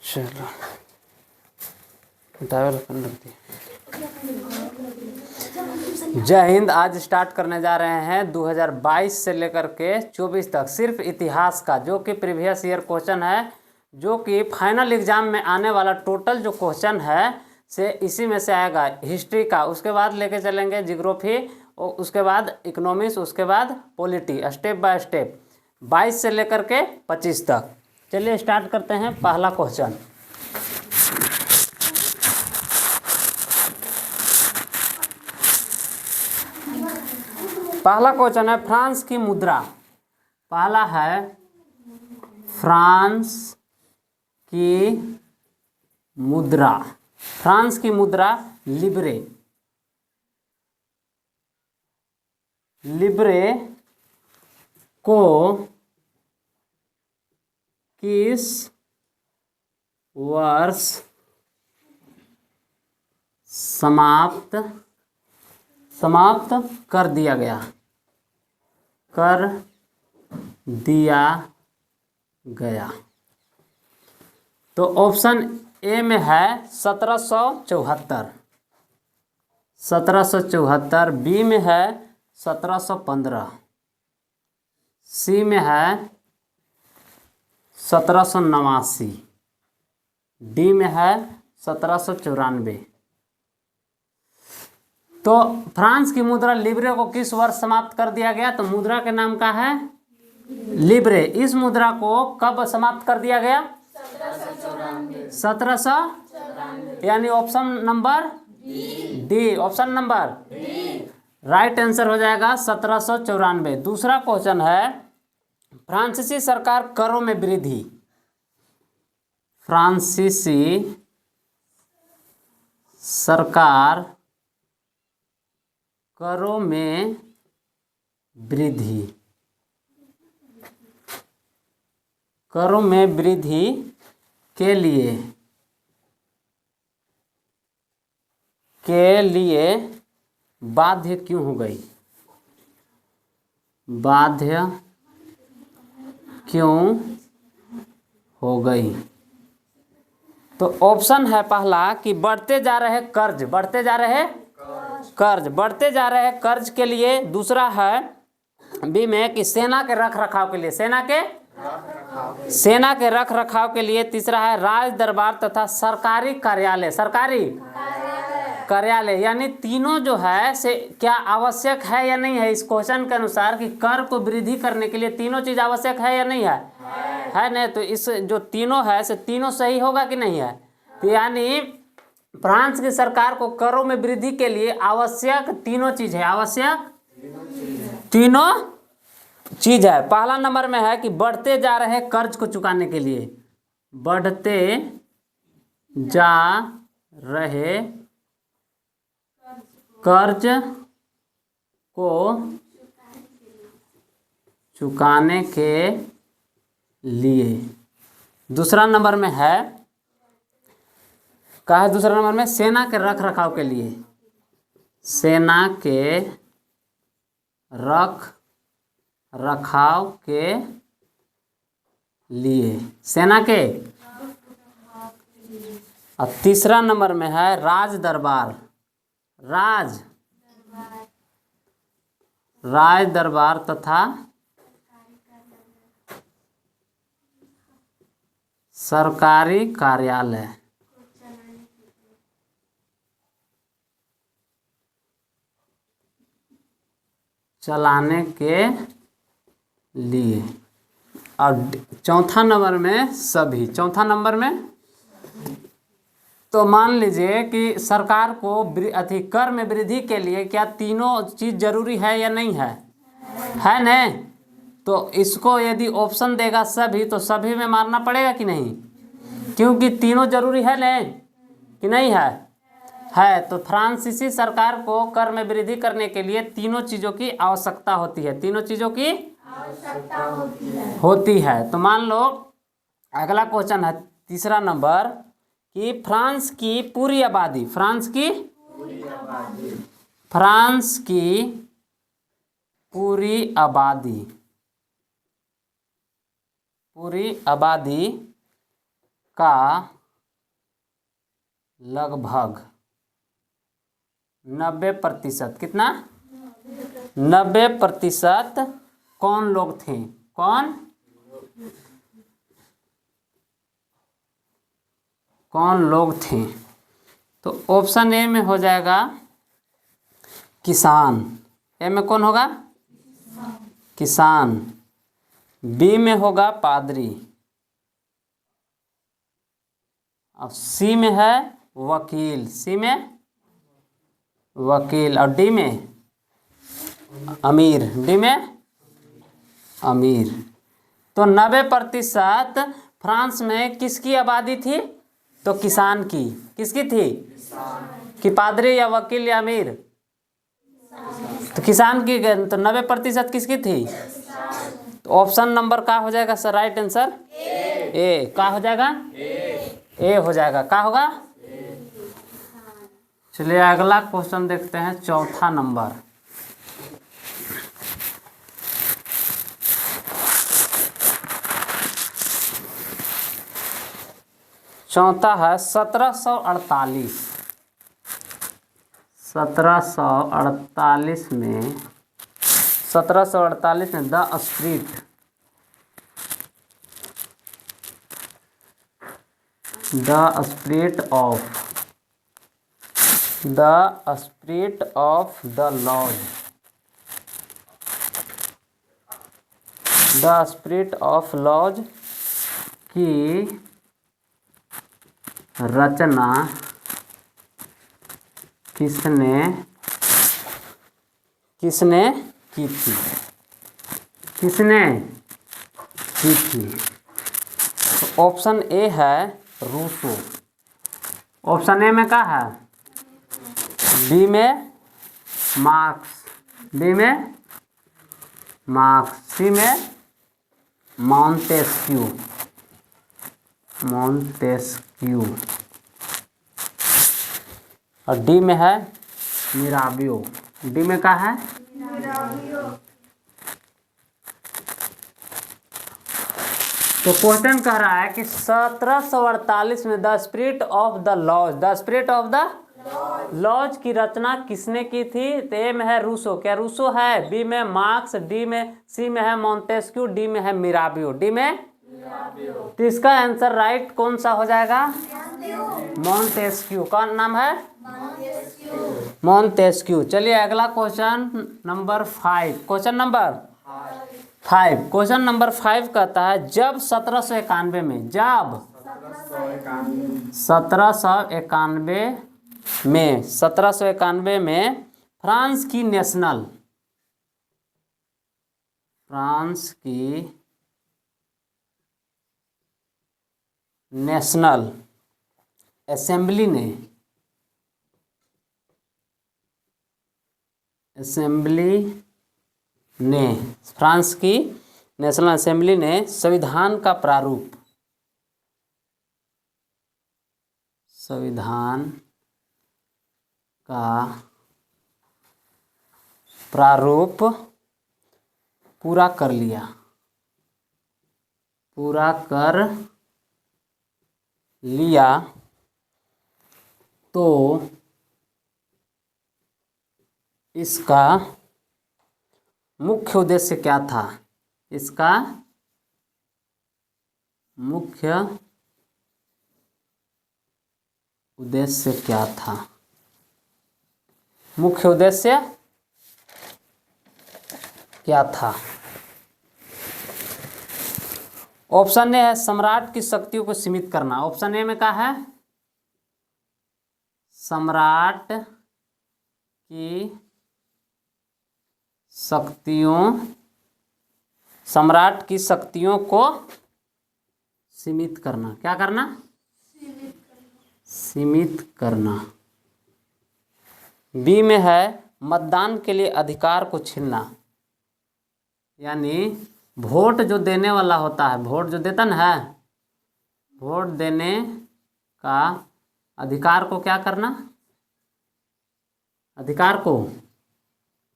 चलो टावल अपन रख दिया। जय हिंद। आज स्टार्ट करने जा रहे हैं 2022 से लेकर के 24 तक सिर्फ इतिहास का, जो कि प्रीवियस ईयर क्वेश्चन है, जो कि फाइनल एग्जाम में आने वाला टोटल जो क्वेश्चन है से इसी में से आएगा। हिस्ट्री का, उसके बाद लेके चलेंगे जियोग्राफी, और उसके बाद इकोनॉमिक्स, उसके बाद पॉलिटी, स्टेप बाय स्टेप 22 से लेकर के 25 तक। चलिए स्टार्ट करते हैं। पहला क्वेश्चन, पहला क्वेश्चन है फ्रांस की मुद्रा। पहला है फ्रांस की मुद्रा। फ्रांस की मुद्रा लिब्रे। लिब्रे को किस वर्ष समाप्त कर दिया गया? तो ऑप्शन ए में है 1774, बी में है 1715, सी में है 1789, डी में है 1794। तो फ्रांस की मुद्रा लिब्रे को किस वर्ष समाप्त कर दिया गया? तो मुद्रा के नाम का है लिब्रे। इस मुद्रा को कब समाप्त कर दिया गया? 1794, यानी option number D. Option number right answer हो जाएगा 1794। दूसरा क्वेश्चन है फ्रांसीसी सरकार करों में वृद्धि। फ्रांसीसी सरकार करों में वृद्धि। करों में वृद्धि के लिए बाध्य क्यों हो गई? बाध्य क्यों हो गई? तो ऑप्शन है पहला कि बढ़ते जा रहे कर्ज कर्ज के लिए। दूसरा है बी में कि सेना के रख रखाव के लिए, सेना के रख रखाव के लिए। तीसरा है राज दरबार तथा सरकारी कार्यालय, यानी तीनों जो है से क्या आवश्यक है या नहीं है? इस क्वेश्चन के अनुसार कि कर को वृद्धि करने के लिए तीनों चीज आवश्यक है या नहीं है? है नहीं? तो इस जो तीनों है से तीनों सही होगा कि नहीं है? तो यानी फ्रांस की सरकार को करों में वृद्धि के लिए आवश्यक तीनों चीज है। तीनों चीज है। पहला नंबर में है कि बढ़ते जा रहे कर्ज को चुकाने के लिए। बढ़ते जा रहे कर्ज को चुकाने के लिए। दूसरा नंबर में है दूसरा नंबर में सेना के रख रखाव के लिए। सेना के रख रखाव के लिए, सेना के। और तीसरा नंबर में है राज दरबार तथा सरकारी कार्यालय चलाने के लिए। और चौथा नंबर में तो मान लीजिए कि सरकार को कर में वृद्धि के लिए क्या तीनों चीज जरूरी है या नहीं है? है नहीं? तो इसको यदि ऑप्शन देगा सभी, तो सभी में मारना पड़ेगा कि नहीं? क्योंकि तीनों जरूरी है नहीं कि नहीं है? है। तो फ्रांसीसी सरकार को कर में वृद्धि करने के लिए तीनों चीजों की आवश्यकता होती है। तीनों चीजों की आवश्यकता होती है। तो मान लो अगला क्वेश्चन है तीसरा नंबर कि फ्रांस की पूरी आबादी का लगभग 90%। कितना? 90% कौन लोग थे? कौन लोग थे? तो ऑप्शन ए में हो जाएगा किसान। ए में कौन होगा? किसान। बी में होगा पादरी। और सी में है वकील। सी में वकील। और डी में अमीर। डी में अमीर। तो 90% फ्रांस में किसकी आबादी थी? तो किसान की। किसकी थी? कि पादरी या वकील या अमीर? तो किसान की। तो 90% किसकी थी? तो ऑप्शन नंबर का हो जाएगा सर राइट आंसर? ए। का हो जाएगा? ए हो जाएगा। का होगा? चलिए अगला क्वेश्चन देखते हैं, चौथा नंबर। चौथा है 1748। 1748 में 1748 में the spirit of the laws. The spirit of laws की रचना किसने की थी? किसने की थी? तो ऑप्शन ए है रूसो। ऑप्शन ए में क्या है? बी में मार्क्स। बी में मार्क्स। सी में मॉन्टेस्क्यू। और डी में है मिराबियो। डी में क्या है? तो क्वेश्चन कह रहा है कि 1748 में the spirit of the laws की रचना किसने की थी? तो ए में है रूसो। क्या रूसो है? बी में मार्क्स। सी में है मॉन्टेस्क्यू। डी में है मिराबियो। डी में तो इसका आंसर राइट कौन सा हो जाएगा? मॉन्टेस्क्यू। कौन नाम है? मॉन्टेस्क्यू। चलिए अगला क्वेश्चन नंबर 5। क्वेश्चन नंबर 5 कहता है जब 1791 में 1791 में फ्रांस की नेशनल असेंबली ने फ्रांस की नेशनल असेंबली ने संविधान का प्रारूप पूरा कर लिया तो इसका मुख्य उद्देश्य क्या था? इसका मुख्य उद्देश्य क्या था? मुख्य उद्देश्य क्या था? ऑप्शन ए है सम्राट की शक्तियों को सीमित करना। ऑप्शन ए में क्या है? सम्राट की शक्तियों को सीमित करना। क्या करना? सीमित करना। बी में है मतदान के लिए अधिकार को छीनना। यानी वोट जो देने वाला होता है, वोट जो देता ना है, वोट देने का अधिकार को क्या करना? अधिकार को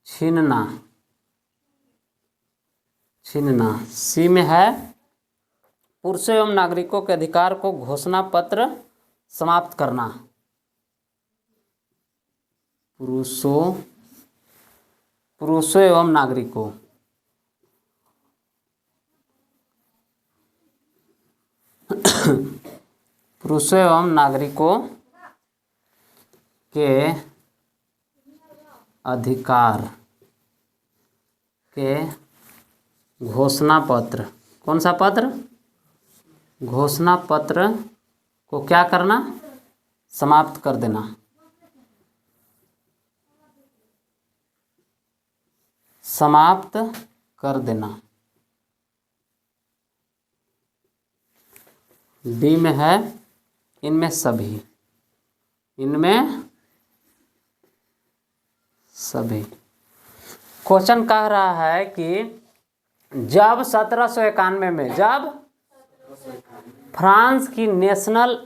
छीनना। सी में है पुरुषों एवं नागरिकों के अधिकार को घोषणा पत्र समाप्त करना। पुरुषों एवं नागरिकों पुरुषों एवं नागरिकों के अधिकार के घोषणा पत्र, कौन सा पत्र? घोषणा पत्र को क्या करना? समाप्त कर देना। समाप्त कर देना। डी में है इनमें सभी, इनमें सभी। क्वेश्चन कह रहा है कि जब 1791 में जब फ्रांस की नेशनल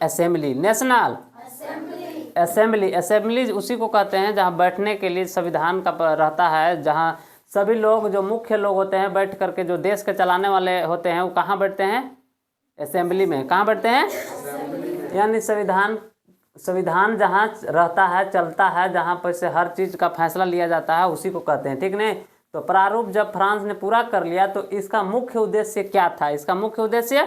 असेंबली उसी को कहते हैं जहां बैठने के लिए संविधान का रहता है, जहां सभी लोग जो मुख्य लोग होते हैं बैठ करके जो देश के चलाने वाले होते हैं वो कहाँ बैठते हैं? असेंबली में। कहाँ बैठते हैं? यानी संविधान जहाँ रहता है, चलता है, जहाँ पर से हर चीज़ का फैसला लिया जाता है, उसी को कहते हैं। ठीक नहीं? तो प्रारूप जब फ्रांस ने पूरा कर लिया तो इसका मुख्य उद्देश्य क्या था? इसका मुख्य उद्देश्य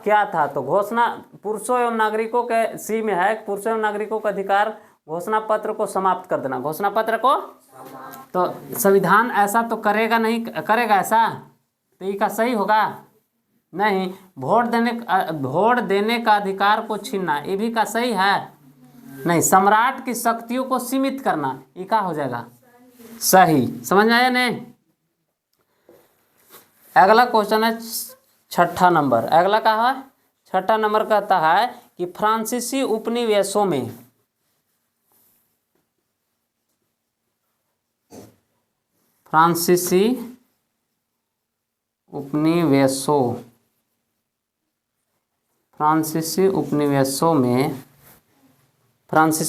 क्या था? तो घोषणा पुरुषों एवं नागरिकों के सी में है, पुरुषों एवं नागरिकों का अधिकार घोषणा पत्र को समाप्त कर देना। घोषणा पत्र को तो संविधान ऐसा तो करेगा नहीं, करेगा ऐसा? तो ये का सही होगा? नहीं। वोट देने का अधिकार को छीनना, ये भी का सही है? नहीं। सम्राट की शक्तियों को सीमित करना, ये का हो जाएगा? सही। समझ में आया नहीं? अगला क्वेश्चन है 6ठा नंबर। अगला क्या है? 6ठा नंबर कहता है कि फ्रांसीसी उपनिवेशों में फ्रांसीसी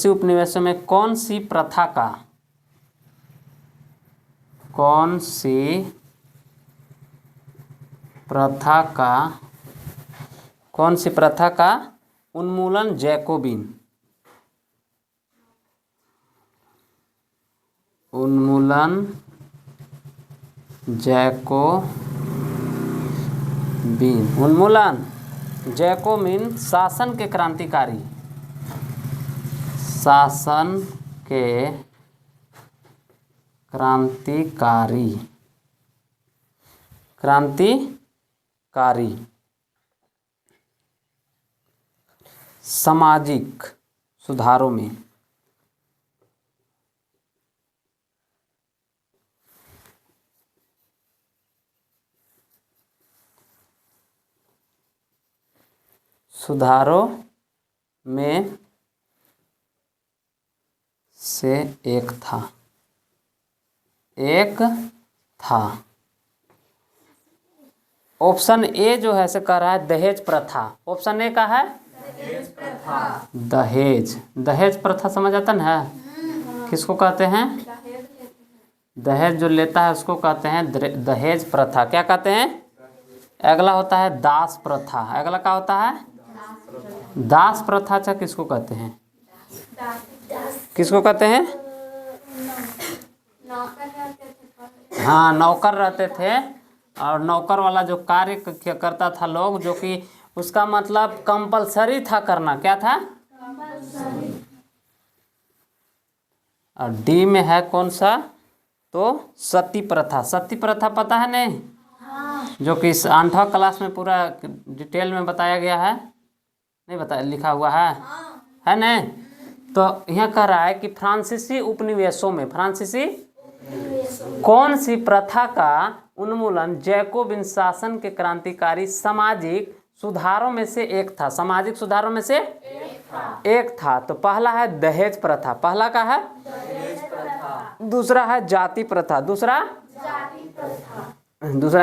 उपनिवेशों में कौन सी प्रथा का उन्मूलन जैकोबिन शासन के क्रांतिकारी सामाजिक सुधारों में से एक था। ऑप्शन ए जो है से कह रहा है दहेज प्रथा। ऑप्शन ए का है दहेज प्रथा। समझ आता ना? किसको कहते हैं? दहेज जो लेता है उसको कहते हैं दहेज प्रथा। क्या कहते हैं? अगला होता है दास प्रथा। अगला क्या होता है? दास प्रथा। अच्छा, किसको कहते हैं? हाँ, नौकर रहते थे और नौकर वाला जो कार्य करता था लोग, जो कि उसका मतलब कंपलसरी था करना। क्या था? और डी में है कौन सा? तो सती प्रथा। सती प्रथा पता है नहीं? जो कि 8वां क्लास में पूरा डिटेल में बताया गया है। नहीं बताया, लिखा हुआ है नहीं? तो यह कह रहा है कि फ्रांसीसी उपनिवेशों में कौन सी प्रथा का उन्मूलन जैकोबिन शासन के क्रांतिकारी सामाजिक सुधारों में से एक था। सामाजिक सुधारों में से एक था। तो पहला है दहेज प्रथा। पहला का है दूसरा है जाति प्रथा। दूसरा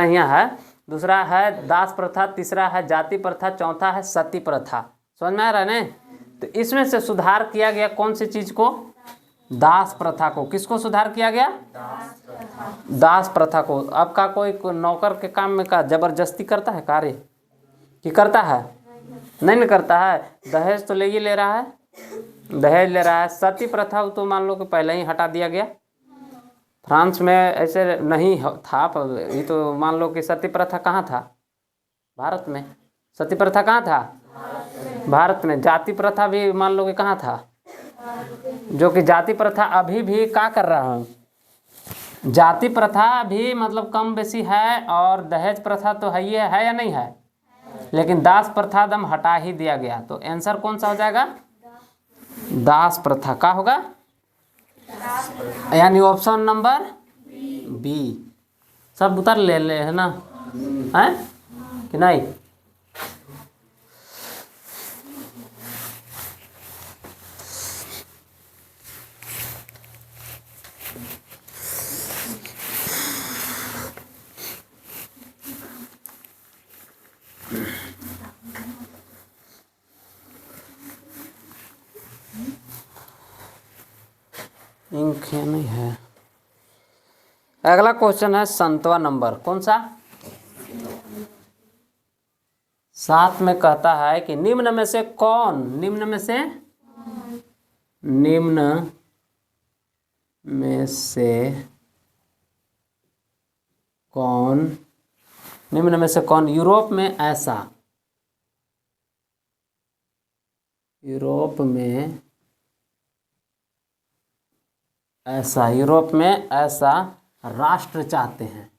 यहाँ है। दूसरा है दास प्रथा। तीसरा है जाति प्रथा। चौथा है सती प्रथा। समझ में आ रहा है? तो इसमें से सुधार किया गया कौन सी चीज को? दास प्रथा को। किसको सुधार किया गया? दास प्रथा को। अब का कोई नौकर के काम में का जबरदस्ती करता है कार्य कि करता है? नहीं करता है। दहेज तो ले ही ले रहा है। दहेज ले रहा है। सती प्रथा तो मान लो कि पहले ही हटा दिया गया, फ्रांस में ऐसे नहीं था। ये तो मान लो कि सती प्रथा कहाँ था? भारत में। सती प्रथा कहाँ था? भारत में। जाति प्रथा भी मान लो कि कहाँ था? जो कि जाति प्रथा अभी भी क्या कर रहा हूँ, जाति प्रथा भी मतलब कम बेसी है, और दहेज प्रथा तो है, ये है या नहीं है? लेकिन दास प्रथा दम हटा ही दिया गया। तो आंसर कौन सा हो जाएगा? दास प्रथा का होगा, यानी ऑप्शन नंबर बी। सब उतर ले है ना, है कि नहीं? इंक है नहीं है। अगला क्वेश्चन है 7वां नंबर, कौन सा? 7 में कहता है कि निम्न में से कौन, निम्न में से कौन यूरोप में ऐसा राष्ट्र चाहते हैं?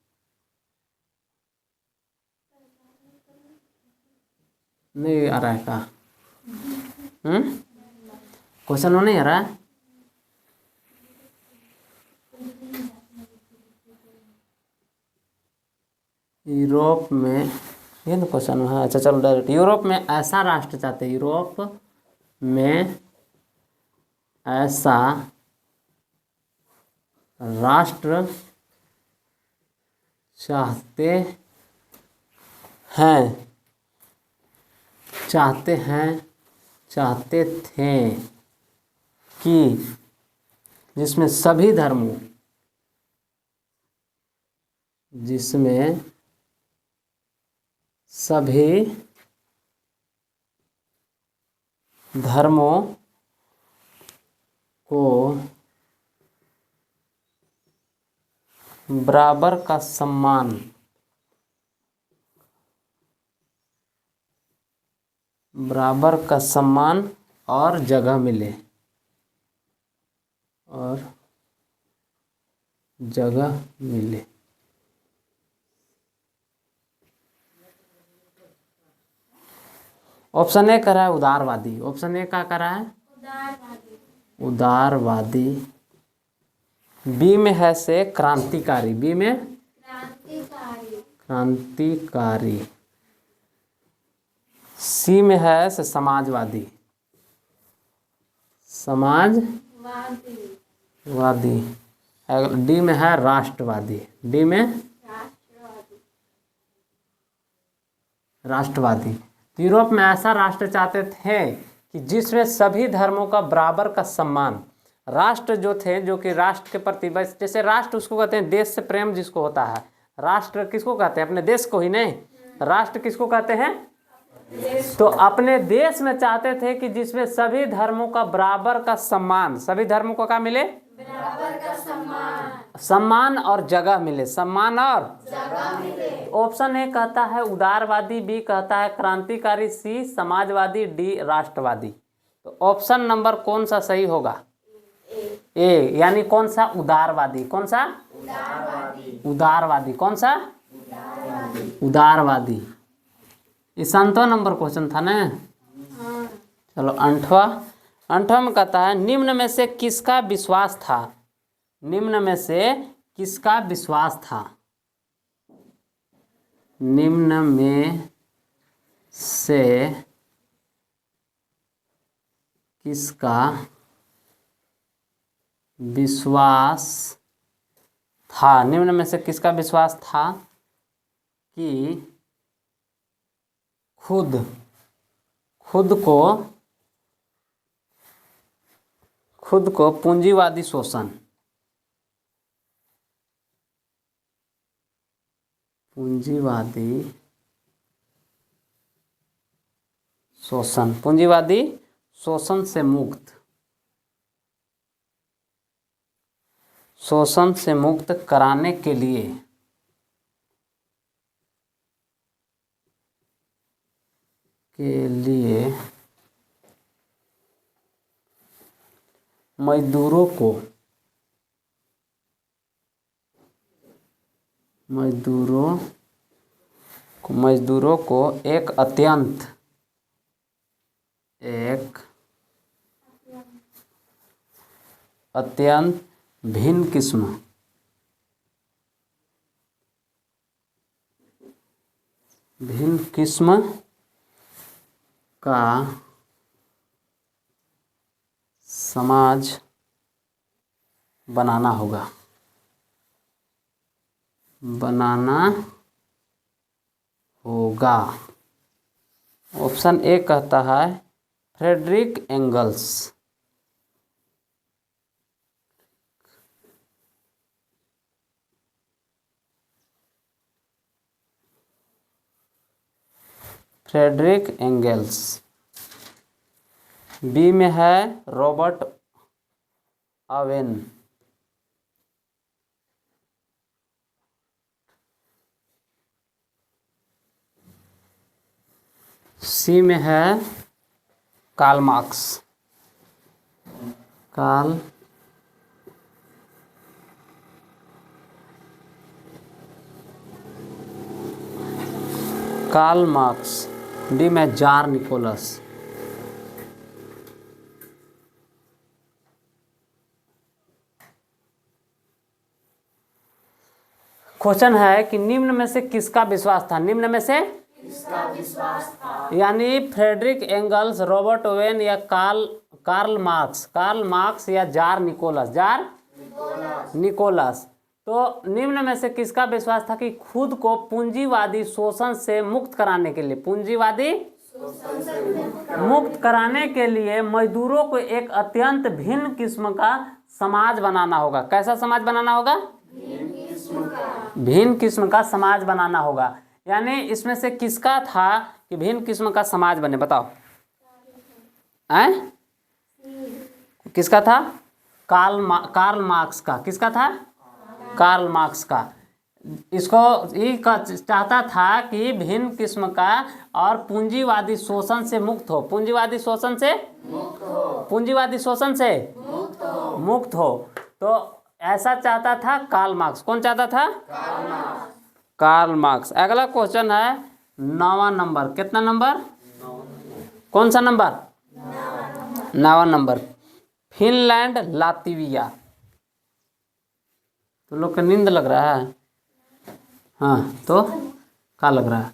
नहीं आ रहा है का? क्वेश्चन नहीं आ रहा है? यूरोप में, ये तो क्वेश्चन है। अच्छा चलो डायरेक्ट, यूरोप में ऐसा राष्ट्र चाहते हैं, यूरोप में ऐसा राष्ट्र चाहते थे कि जिसमें सभी धर्मों को बराबर का सम्मान और जगह मिले, ऑप्शन ए कर रहा है उदारवादी। ऑप्शन ए क्या कर रहा है? उदारवादी। बी में है से क्रांतिकारी, बी में क्रांतिकारी। सी में है से समाजवादी, डी में है राष्ट्रवादी, डी में राष्ट्रवादी। यूरोप में ऐसा राष्ट्र चाहते थे कि जिसमें सभी धर्मों का बराबर का सम्मान। राष्ट्र जो थे, जो कि राष्ट्र के प्रति, जैसे राष्ट्र उसको कहते हैं देश से प्रेम जिसको होता है। राष्ट्र किसको कहते हैं? अपने देश को ही नहीं। राष्ट्र किसको कहते हैं? तो अपने देश में चाहते थे कि जिसमें सभी धर्मों का बराबर का सम्मान, सभी धर्मों को क्या मिले? बराबर का सम्मान और जगह मिले, सम्मान और जगह मिले। ऑप्शन ए कहता है उदारवादी, बी कहता है क्रांतिकारी, सी समाजवादी, डी राष्ट्रवादी। तो ऑप्शन नंबर कौन सा सही होगा? ए, यानी कौन सा? उदारवादी। कौन सा? उदारवादी। कौन सा? उदारवादी। ये 7वां नंबर क्वेश्चन था ना। चलो 8वां में कहता है निम्न में से किसका विश्वास था? निम्न में से किसका विश्वास था? निम्न में से किसका विश्वास था? निम्न में से किसका विश्वास था कि खुद को पूंजीवादी शोषण, पूंजीवादी शोषण से मुक्त शोषण से मुक्त कराने के लिए मजदूरों को एक अत्यंत भिन्न किस्म का समाज बनाना होगा। ऑप्शन ए कहता है Frederick Engels. Frederick Engels. B में है रॉबर्ट ओवेन। सी में है Karl Marx. Karl Marx. D में जार निकोलस। क्वेश्चन है कि निम्न में से किसका विश्वास था? निम्न में से यानी फ्रेडरिक एंगल्स, रॉबर्ट ओवेन या कार्ल मार्क्स या जार निकोलस। तो निम्न में से किसका विश्वास था कि खुद को पूंजीवादी शोषण से मुक्त कराने के लिए मजदूरों को एक अत्यंत भिन्न किस्म का समाज बनाना होगा। कैसा समाज बनाना होगा? भिन्न किस्म का समाज बनाना होगा। यानी इसमें से किसका था कि भिन्न किस्म का समाज बने? बताओ। किसका था? कार्ल मार्क्स का। किसका था? कार्ल मार्क्स का। इसको ये चाहता था कि भिन्न किस्म का और पूंजीवादी शोषण से मुक्त हो। पूंजीवादी शोषण से मुक्त हो। तो ऐसा चाहता था कार्ल मार्क्स। कौन चाहता था? Karl Marx. अगला क्वेश्चन है 9वां नंबर। कितना नंबर? कौन सा नंबर? 9वां नंबर। Finland Latvia. तो लोग का नींद लग रहा है? हाँ, तो क्या लग रहा है?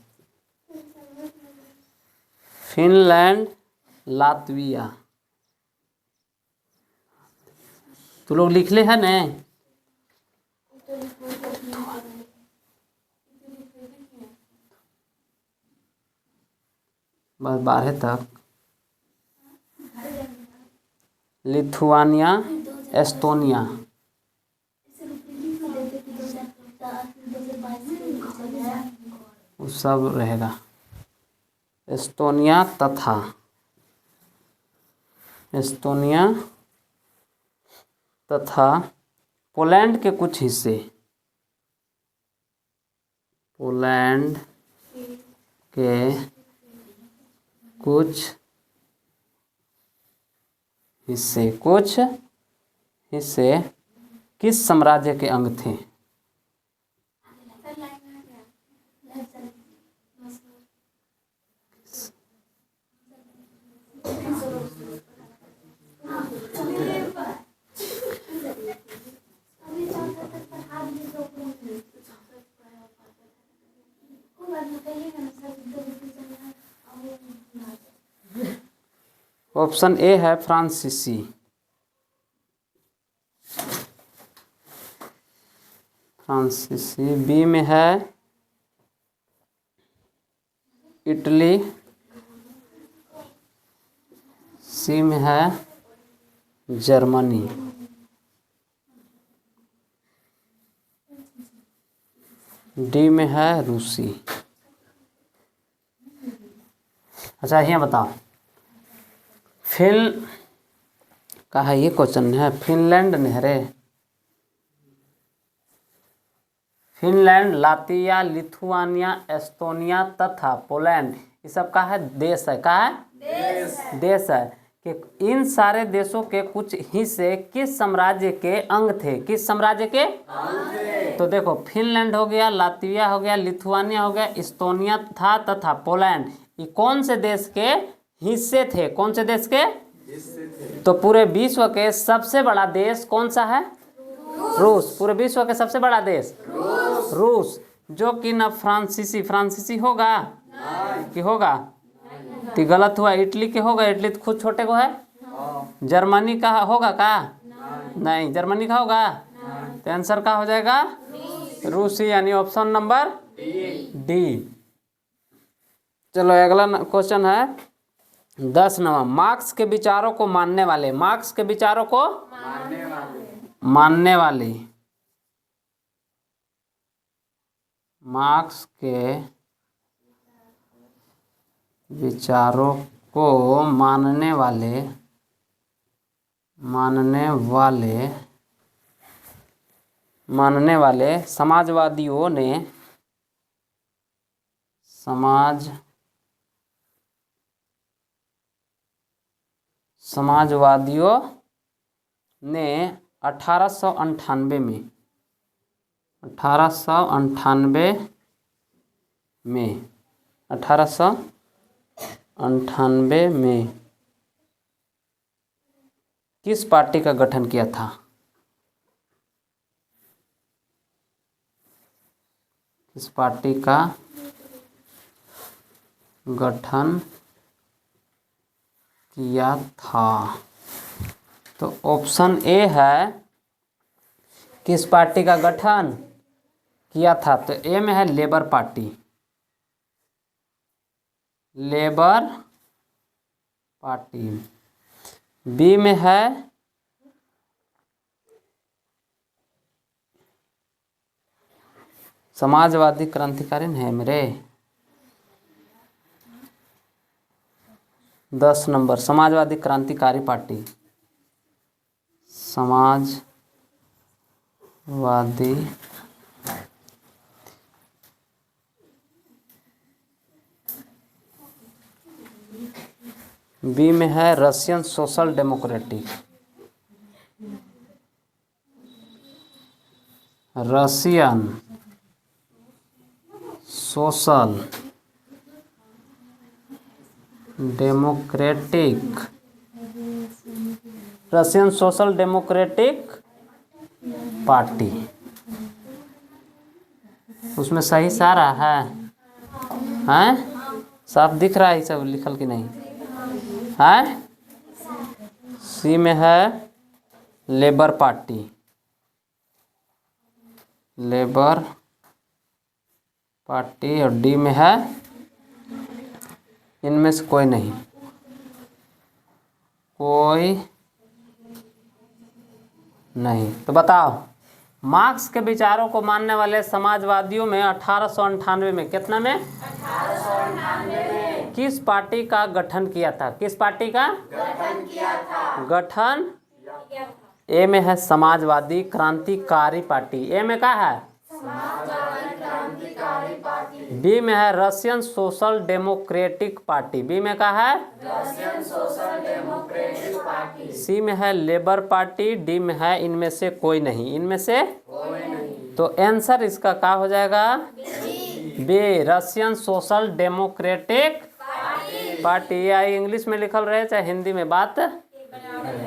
Finland Latvia. तो लोग लिख ले है न? बस 12 तक। Lithuania, Estonia. वो सब रहेगा। एस्टोनिया तथा पोलैंड के कुछ हिस्से। कुछ हिस्से किस साम्राज्य के अंग थे? ऑप्शन ए है फ्रांसीसी। बी में है इटली। सी में है जर्मनी। डी में है रूसी। अच्छा, यहाँ बताओ। का है ये क्वेश्चन है। फिनलैंड नहरें फिनलैंड, लातविया, लिथुआनिया, एस्टोनिया तथा पोलैंड, ये सब का है देश है, का है देश है कि इन सारे देशों के कुछ हिस्से किस साम्राज्य के अंग थे, किस साम्राज्य के अंग थे? तो देखो फिनलैंड हो गया, लातविया हो गया, लिथुआनिया हो गया, एस्टोनिया था तथा पोलैंड, ये कौन से देश के हिस्से थे, कौन से देश के हिस्से थे? तो पूरे विश्व के सबसे बड़ा देश कौन सा है? रूस। पूरे विश्व के सबसे बड़ा देश रूस, जो कि ना फ्रांसीसी होगा कि होगा तो गलत हुआ, इटली के होगा, इटली तो खुद छोटे को है। जर्मनी का होगा का नहीं, जर्मनी का होगा तो आंसर का हो जाएगा रूसी, यानी ऑप्शन नंबर डी। चलो अगला क्वेश्चन है 10 नंबर, मार्क्स के विचारों को मानने वाले, मार्क्स के विचारों को मानने वाली, मार्क्स के विचारों को मानने वाले समाजवादियों ने 1898 में किस पार्टी का गठन किया था? किस पार्टी का गठन किया था? तो ऑप्शन ए है किस पार्टी का गठन किया था, तो ए में है लेबर पार्टी, बी में है समाजवादी क्रांतिकारी है मेरे 10 नंबर, समाजवादी क्रांतिकारी पार्टी, समाजवादी बी में है Russian Social democratic, Russian Social Democratic party, उसमें सही सारा है साफ दिख रहा है सब लिखल कि नहीं है? सी में है लेबर पार्टी, और डी में है इनमें से कोई नहीं, तो बताओ मार्क्स के विचारों को मानने वाले समाजवादियों में 1898 में कितना में 1898 में किस पार्टी का गठन किया था? किस पार्टी का गठन ए में है समाजवादी क्रांतिकारी पार्टी, ए में क्या है बी में है Russian Social Democratic Party, B में क्या है Russian Social Democratic Party, C में है लेबर पार्टी, डी में है इनमें से कोई नहीं, इनमें से कोई नहीं। तो आंसर इसका क्या हो जाएगा B, Russian Social Democratic Party. या इंग्लिश में लिखल रहे चाहे हिंदी में, बात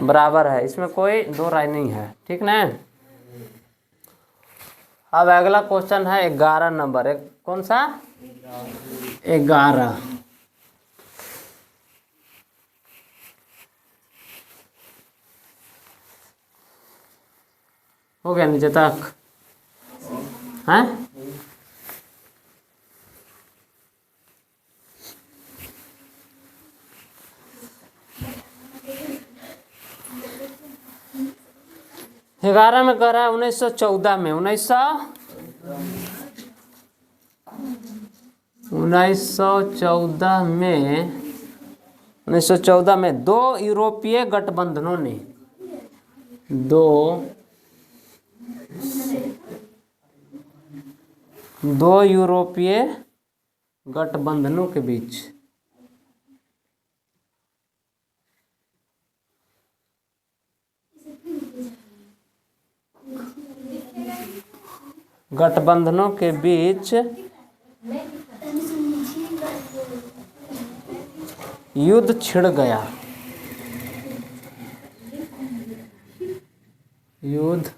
बराबर है, इसमें कोई दो राय नहीं है, ठीक ना। अब अगला क्वेश्चन है 11 नंबर, कौन सा 11, हो गया नीचे तक हैं? 11 में कह रहा है 1914 में 1914 में दो यूरोपीय गठबंधनों ने दो यूरोपीय गठबंधनों के बीच युद्ध छिड़ गया। युद्ध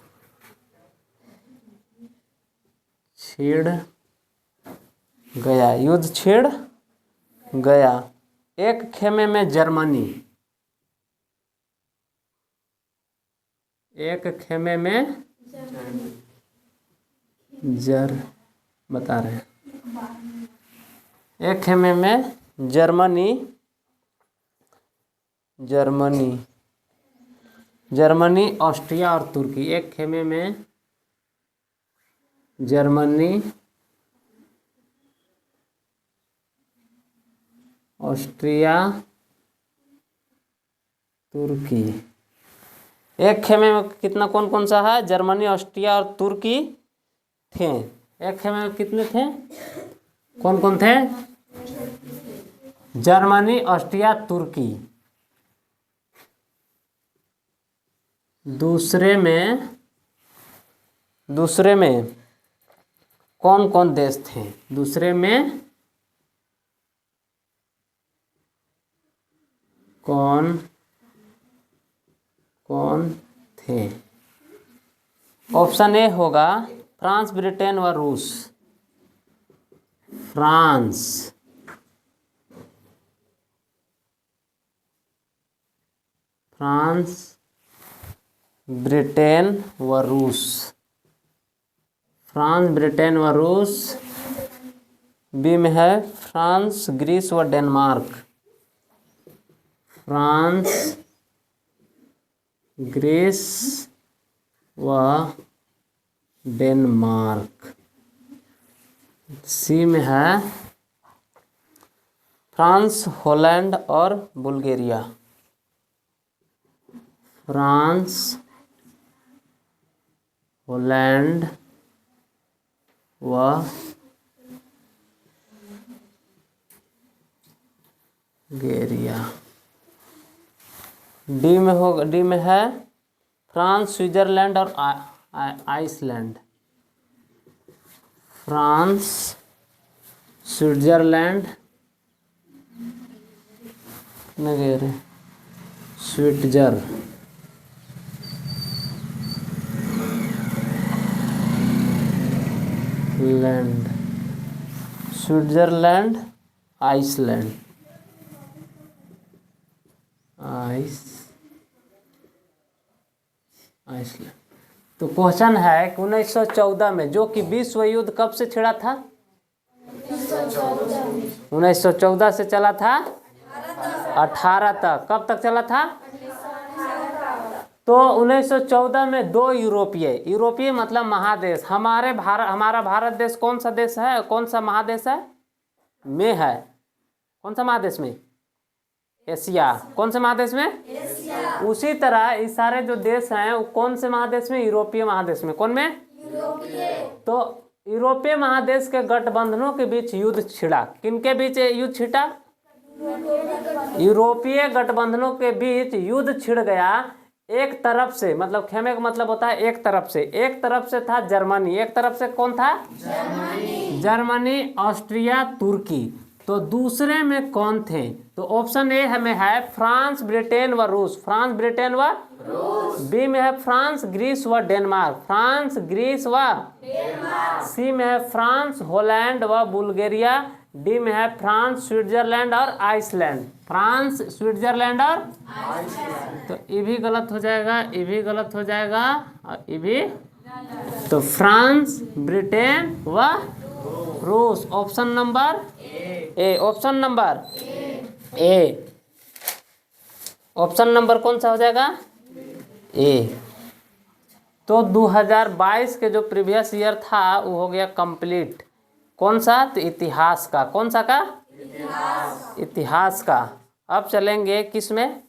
छिड़ गया। युद्ध छिड़ गया। एक खेमे में जर्मनी, एक खेमे में बता रहे हैं, एक खेमे में जर्मनी ऑस्ट्रिया और तुर्की। एक खेमे में जर्मनी ऑस्ट्रिया तुर्की। एक खेमे में कितना कौन कौन सा है? जर्मनी ऑस्ट्रिया और तुर्की थे। एक खेमे में कितने थे? कौन कौन थे? जर्मनी ऑस्ट्रिया तुर्की। दूसरे में कौन कौन देश थे? दूसरे में कौन कौन थे? ऑप्शन ए होगा फ्रांस, ब्रिटेन व रूस। फ्रांस, ब्रिटेन व रूस। फ्रांस, ब्रिटेन व रूस। बी में है फ्रांस, ग्रीस व डेनमार्क। फ्रांस, ग्रीस व डेनमार्क। सी में है फ्रांस, हॉलैंड और बुल्गारिया। फ्रांस, हॉलैंड व बुल्गारिया। डी में है फ्रांस, स्विट्जरलैंड और Iceland. France, Switzerland, Switzerland, Iceland. Iceland. तो क्वेश्चन है कि 1914 में, जो कि विश्व युद्ध कब से छिड़ा था? 1914 से चला था 18 तक। कब तक चला था? तो 1914 में दो यूरोपीय मतलब महादेश, हमारा भारत देश कौन सा देश है? कौन सा महादेश है? में है। कौन सा महादेश में? एशिया। कौन से महादेश में? एशिया। उसी तरह इस सारे जो देश हैं वो कौन से महादेश में? यूरोपीय महादेश में। कौन में? यूरोपीय। तो यूरोपीय महादेश के गठबंधनों के बीच युद्ध छिड़ा। किनके बीच युद्ध छिड़ा? यूरोपीय गठबंधनों के बीच युद्ध छिड़ गया। एक तरफ से, मतलब खेमे का मतलब होता है एक तरफ से। एक तरफ से था जर्मनी। एक तरफ से कौन था? जर्मनी, ऑस्ट्रिया, तुर्की। तो दूसरे में कौन थे? तो ऑप्शन ए हमें है फ्रांस, ब्रिटेन व रूस। फ्रांस, ब्रिटेन व रूस। बी में है फ्रांस, ग्रीस व डेनमार्क। फ्रांस, ग्रीस व डेनमार्क। सी में है फ्रांस, हॉलैंड व बुल्गारिया। डी में है फ्रांस, स्विट्जरलैंड और आइसलैंड। फ्रांस, स्विट्जरलैंड और आइसलैंड। तो ये भी गलत हो जाएगा, ये भी गलत हो जाएगा और ये भी। तो फ्रांस, ब्रिटेन व रूस। Option number A. Option number A. Option number कौन सा हो जाएगा? ए। तो 2022 के जो प्रीवियस ईयर था वो हो गया कंप्लीट। कौन सा? तो इतिहास का। कौन सा का? इतिहास का। अब चलेंगे किस में?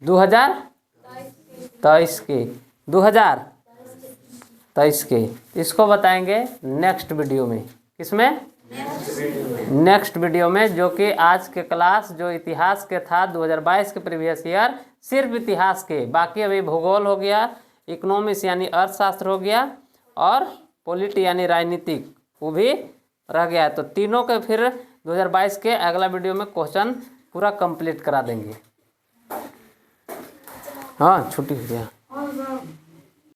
2023 के। 2000 23 के, इसको बताएंगे नेक्स्ट वीडियो में। किसमें? नेक्स्ट वीडियो में, जो कि आज के क्लास जो इतिहास के था 2022 के प्रीवियस ईयर, सिर्फ इतिहास के, बाकी अभी भूगोल हो गया, इकोनॉमिक्स यानी अर्थशास्त्र हो गया, और पॉलिटी यानी राजनीतिक वो भी रह गया है। तो तीनों के फिर 2022 के अगला वीडियो में क्वेश्चन पूरा कंप्लीट करा देंगे। हाँ, छुट्टी हो गया।